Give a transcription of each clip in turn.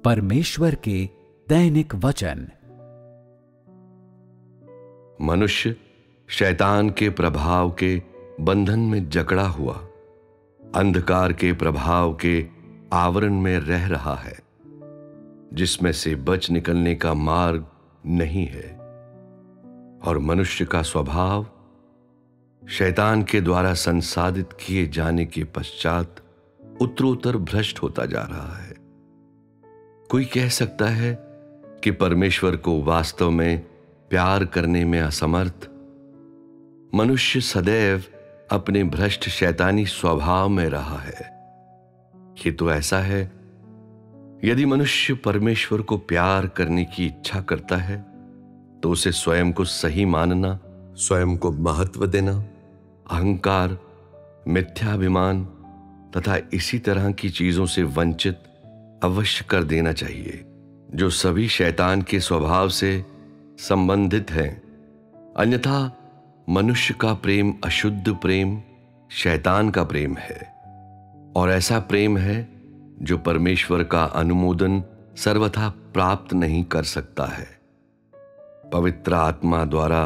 परमेश्वर के दैनिक वचन। मनुष्य शैतान के प्रभाव के बंधन में जकड़ा हुआ अंधकार के प्रभाव के आवरण में रह रहा है, जिसमें से बच निकलने का मार्ग नहीं है। और मनुष्य का स्वभाव शैतान के द्वारा संसाधित किए जाने के पश्चात उत्तरोत्तर भ्रष्ट होता जा रहा है। कोई कह सकता है कि परमेश्वर को वास्तव में प्यार करने में असमर्थ मनुष्य सदैव अपने भ्रष्ट शैतानी स्वभाव में रहा है। ये तो ऐसा है, यदि मनुष्य परमेश्वर को प्यार करने की इच्छा करता है तो उसे स्वयं को सही मानना, स्वयं को महत्व देना, अहंकार, मिथ्याभिमान तथा इसी तरह की चीजों से वंचित अवश्य कर देना चाहिए, जो सभी शैतान के स्वभाव से संबंधित हैं। अन्यथा मनुष्य का प्रेम अशुद्ध प्रेम शैतान का प्रेम है, और ऐसा प्रेम है जो परमेश्वर का अनुमोदन सर्वथा प्राप्त नहीं कर सकता है। पवित्र आत्मा द्वारा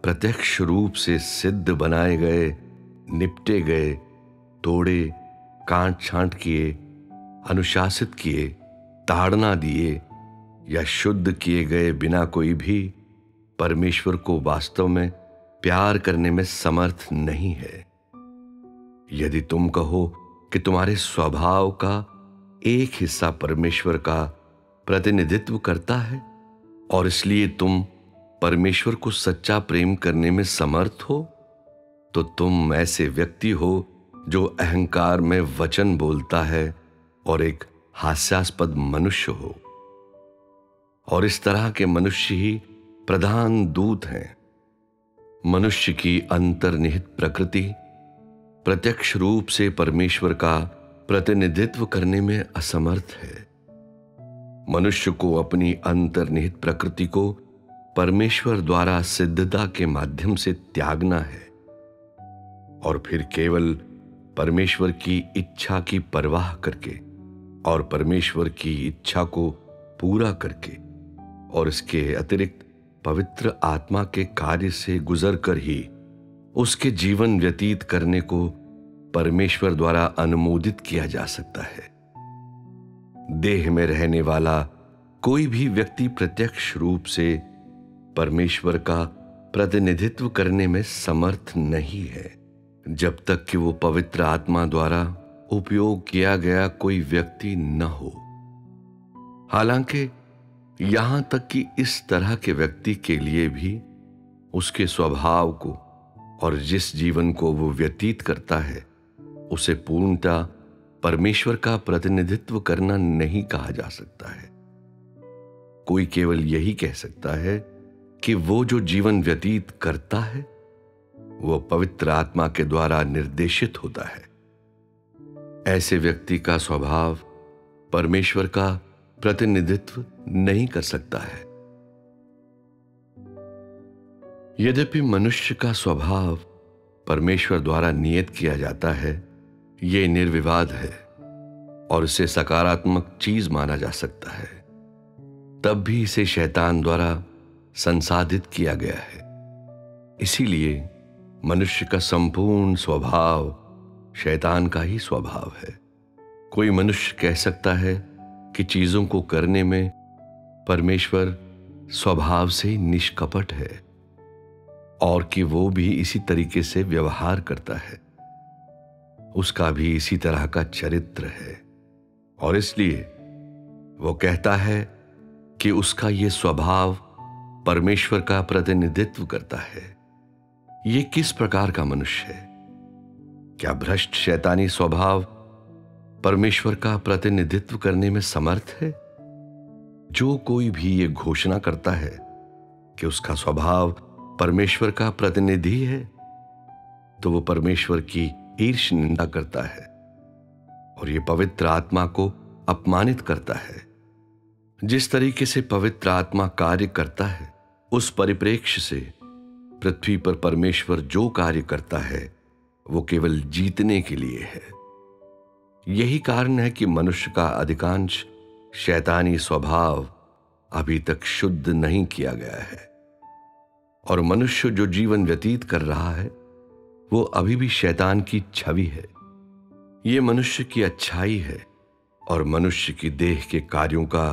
प्रत्यक्ष रूप से सिद्ध बनाए गए, निपटे गए, तोड़े, काट छांट किए, अनुशासित किए, ताड़ना दिए या शुद्ध किए गए बिना कोई भी परमेश्वर को वास्तव में प्यार करने में समर्थ नहीं है। यदि तुम कहो कि तुम्हारे स्वभाव का एक हिस्सा परमेश्वर का प्रतिनिधित्व करता है और इसलिए तुम परमेश्वर को सच्चा प्रेम करने में समर्थ हो, तो तुम ऐसे व्यक्ति हो जो अहंकार में वचन बोलता है और एक हास्यास्पद मनुष्य हो। और इस तरह के मनुष्य ही प्रधान दूत हैं। मनुष्य की अंतर्निहित प्रकृति प्रत्यक्ष रूप से परमेश्वर का प्रतिनिधित्व करने में असमर्थ है। मनुष्य को अपनी अंतर्निहित प्रकृति को परमेश्वर द्वारा सिद्धता के माध्यम से त्यागना है और फिर केवल परमेश्वर की इच्छा की परवाह करके और परमेश्वर की इच्छा को पूरा करके और इसके अतिरिक्त पवित्र आत्मा के कार्य से गुजर कर ही उसके जीवन व्यतीत करने को परमेश्वर द्वारा अनुमोदित किया जा सकता है। देह में रहने वाला कोई भी व्यक्ति प्रत्यक्ष रूप से परमेश्वर का प्रतिनिधित्व करने में समर्थ नहीं है, जब तक कि वो पवित्र आत्मा द्वारा उपयोग किया गया कोई व्यक्ति न हो। हालांकि यहां तक कि इस तरह के व्यक्ति के लिए भी उसके स्वभाव को और जिस जीवन को वो व्यतीत करता है उसे पूर्णतः परमेश्वर का प्रतिनिधित्व करना नहीं कहा जा सकता है। कोई केवल यही कह सकता है कि वो जो जीवन व्यतीत करता है वो पवित्र आत्मा के द्वारा निर्देशित होता है। ऐसे व्यक्ति का स्वभाव परमेश्वर का प्रतिनिधित्व नहीं कर सकता है। यद्यपि मनुष्य का स्वभाव परमेश्वर द्वारा नियत किया जाता है, ये निर्विवाद है और इसे सकारात्मक चीज माना जा सकता है, तब भी इसे शैतान द्वारा संसाधित किया गया है। इसीलिए मनुष्य का संपूर्ण स्वभाव शैतान का ही स्वभाव है। कोई मनुष्य कह सकता है कि चीजों को करने में परमेश्वर स्वभाव से निष्कपट है और कि वो भी इसी तरीके से व्यवहार करता है, उसका भी इसी तरह का चरित्र है और इसलिए वो कहता है कि उसका ये स्वभाव परमेश्वर का प्रतिनिधित्व करता है। ये किस प्रकार का मनुष्य है? क्या भ्रष्ट शैतानी स्वभाव परमेश्वर का प्रतिनिधित्व करने में समर्थ है? जो कोई भी ये घोषणा करता है कि उसका स्वभाव परमेश्वर का प्रतिनिधि है, तो वो परमेश्वर की ईर्ष निंदा करता है और ये पवित्र आत्मा को अपमानित करता है। जिस तरीके से पवित्र आत्मा कार्य करता है, उस परिप्रेक्ष्य से पृथ्वी पर परमेश्वर जो कार्य करता है वो केवल जीतने के लिए है। यही कारण है कि मनुष्य का अधिकांश शैतानी स्वभाव अभी तक शुद्ध नहीं किया गया है और मनुष्य जो जीवन व्यतीत कर रहा है वो अभी भी शैतान की छवि है। ये मनुष्य की अच्छाई है और मनुष्य की देह के कार्यों का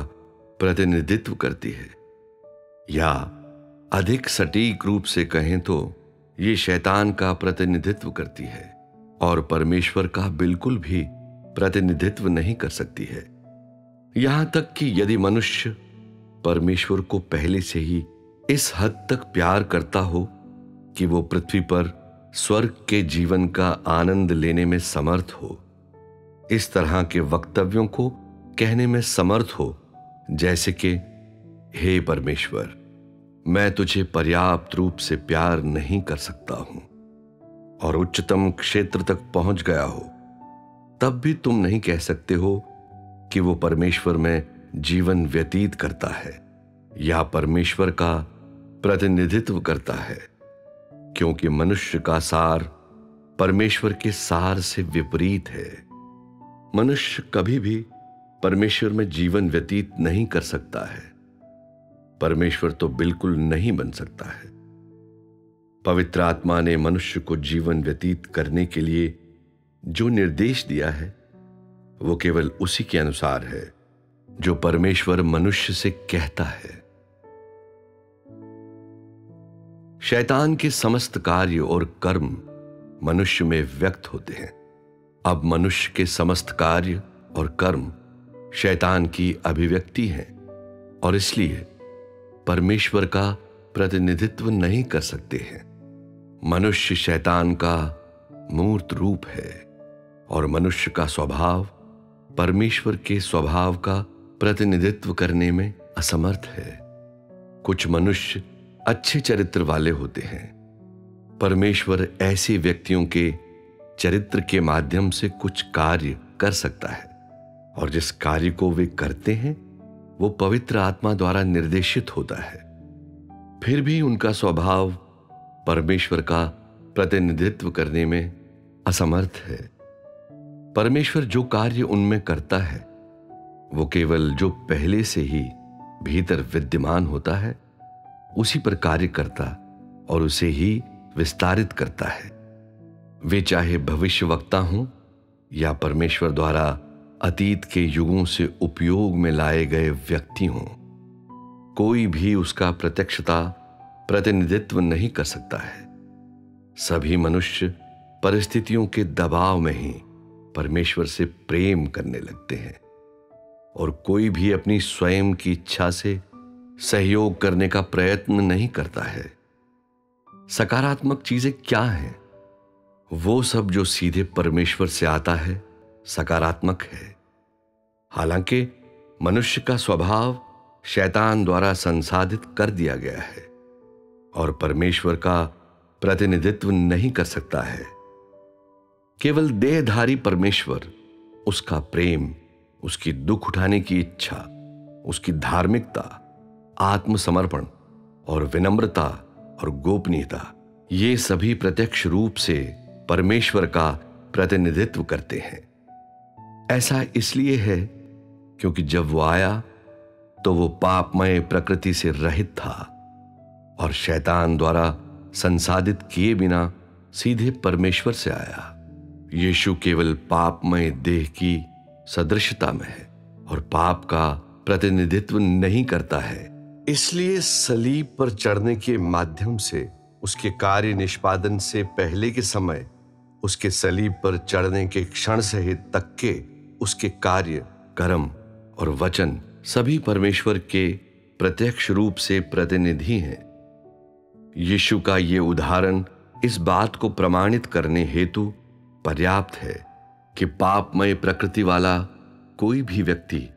प्रतिनिधित्व करती है, या अधिक सटीक रूप से कहें तो ये शैतान का प्रतिनिधित्व करती है और परमेश्वर का बिल्कुल भी प्रतिनिधित्व नहीं कर सकती है। यहां तक कि यदि मनुष्य परमेश्वर को पहले से ही इस हद तक प्यार करता हो कि वो पृथ्वी पर स्वर्ग के जीवन का आनंद लेने में समर्थ हो, इस तरह के वक्तव्यों को कहने में समर्थ हो जैसे कि हे परमेश्वर, मैं तुझे पर्याप्त रूप से प्यार नहीं कर सकता हूं, और उच्चतम क्षेत्र तक पहुंच गया हो, तब भी तुम नहीं कह सकते हो कि वो परमेश्वर में जीवन व्यतीत करता है या परमेश्वर का प्रतिनिधित्व करता है, क्योंकि मनुष्य का सार परमेश्वर के सार से विपरीत है। मनुष्य कभी भी परमेश्वर में जीवन व्यतीत नहीं कर सकता है। परमेश्वर तो बिल्कुल नहीं बन सकता है। पवित्र आत्मा ने मनुष्य को जीवन व्यतीत करने के लिए जो निर्देश दिया है वो केवल उसी के अनुसार है जो परमेश्वर मनुष्य से कहता है। शैतान के समस्त कार्य और कर्म मनुष्य में व्यक्त होते हैं। अब मनुष्य के समस्त कार्य और कर्म शैतान की अभिव्यक्ति हैं और इसलिए परमेश्वर का प्रतिनिधित्व नहीं कर सकते हैं। मनुष्य शैतान का मूर्त रूप है और मनुष्य का स्वभाव परमेश्वर के स्वभाव का प्रतिनिधित्व करने में असमर्थ है। कुछ मनुष्य अच्छे चरित्र वाले होते हैं। परमेश्वर ऐसे व्यक्तियों के चरित्र के माध्यम से कुछ कार्य कर सकता है और जिस कार्य को वे करते हैं वो पवित्र आत्मा द्वारा निर्देशित होता है। फिर भी उनका स्वभाव परमेश्वर का प्रतिनिधित्व करने में असमर्थ है। परमेश्वर जो कार्य उनमें करता है वो केवल जो पहले से ही भीतर विद्यमान होता है उसी पर कार्य करता और उसे ही विस्तारित करता है। वे चाहे भविष्यवक्ता हों या परमेश्वर द्वारा अतीत के युगों से उपयोग में लाए गए व्यक्ति हों, कोई भी उसका प्रत्यक्षता प्रतिनिधित्व नहीं कर सकता है। सभी मनुष्य परिस्थितियों के दबाव में ही परमेश्वर से प्रेम करने लगते हैं और कोई भी अपनी स्वयं की इच्छा से सहयोग करने का प्रयत्न नहीं करता है। सकारात्मक चीजें क्या हैं? वो सब जो सीधे परमेश्वर से आता है सकारात्मक है। हालांकि मनुष्य का स्वभाव शैतान द्वारा संसाधित कर दिया गया है और परमेश्वर का प्रतिनिधित्व नहीं कर सकता है। केवल देहधारी परमेश्वर, उसका प्रेम, उसकी दुख उठाने की इच्छा, उसकी धार्मिकता, आत्मसमर्पण और विनम्रता और गोपनीयता, ये सभी प्रत्यक्ष रूप से परमेश्वर का प्रतिनिधित्व करते हैं। ऐसा इसलिए है क्योंकि जब वो आया तो वो पापमय प्रकृति से रहित था और शैतान द्वारा संसाधित किए बिना सीधे परमेश्वर से आया। यीशु केवल पापमय देह की सदृशता में है और पाप का प्रतिनिधित्व नहीं करता है। इसलिए सलीब पर चढ़ने के माध्यम से उसके कार्य निष्पादन से पहले के समय, उसके सलीब पर चढ़ने के क्षण सहित तक के उसके कार्य, कर्म और वचन सभी परमेश्वर के प्रत्यक्ष रूप से प्रतिनिधि हैं। यीशु का ये उदाहरण इस बात को प्रमाणित करने हेतु पर्याप्त है कि पापमय प्रकृति वाला कोई भी व्यक्ति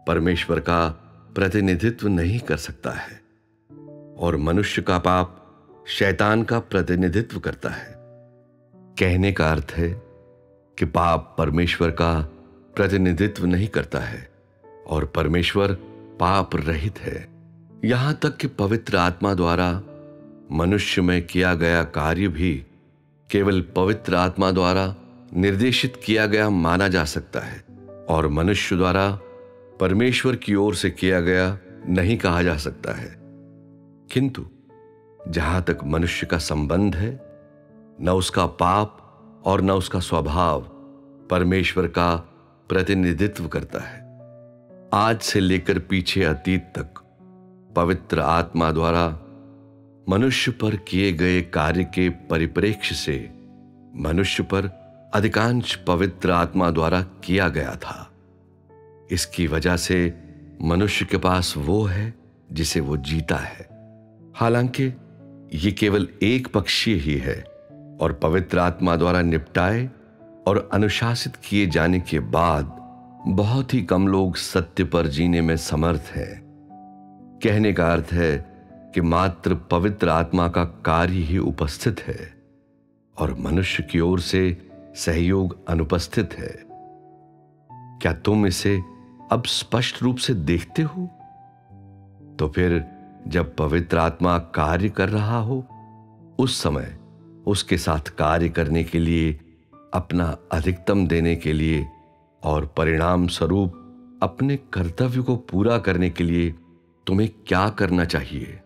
परमेश्वर का प्रतिनिधित्व नहीं कर सकता है और मनुष्य का पाप शैतान का प्रतिनिधित्व करता है। कहने का अर्थ है कि पाप परमेश्वर का प्रतिनिधित्व नहीं करता है और परमेश्वर पाप रहित है। यहां तक कि पवित्र आत्मा द्वारा मनुष्य में किया गया कार्य भी केवल पवित्र आत्मा द्वारा निर्देशित किया गया माना जा सकता है और मनुष्य द्वारा परमेश्वर की ओर से किया गया नहीं कहा जा सकता है, किंतु जहां तक मनुष्य का संबंध है, न उसका पाप और न उसका स्वभाव परमेश्वर का प्रतिनिधित्व करता है। आज से लेकर पीछे अतीत तक पवित्र आत्मा द्वारा मनुष्य पर किए गए कार्य के परिप्रेक्ष्य से मनुष्य पर अधिकांश पवित्र आत्मा द्वारा किया गया था। इसकी वजह से मनुष्य के पास वो है जिसे वो जीता है। हालांकि ये केवल एक पक्षीय ही है और पवित्र आत्मा द्वारा निपटाए और अनुशासित किए जाने के बाद बहुत ही कम लोग सत्य पर जीने में समर्थ हैं। कहने का अर्थ है कि मात्र पवित्र आत्मा का कार्य ही उपस्थित है और मनुष्य की ओर से सहयोग अनुपस्थित है। क्या तुम इसे अब स्पष्ट रूप से देखते हो? तो फिर जब पवित्र आत्मा कार्य कर रहा हो, उस समय उसके साथ कार्य करने के लिए, अपना अधिकतम देने के लिए और परिणाम स्वरूप अपने कर्तव्य को पूरा करने के लिए तुम्हें क्या करना चाहिए?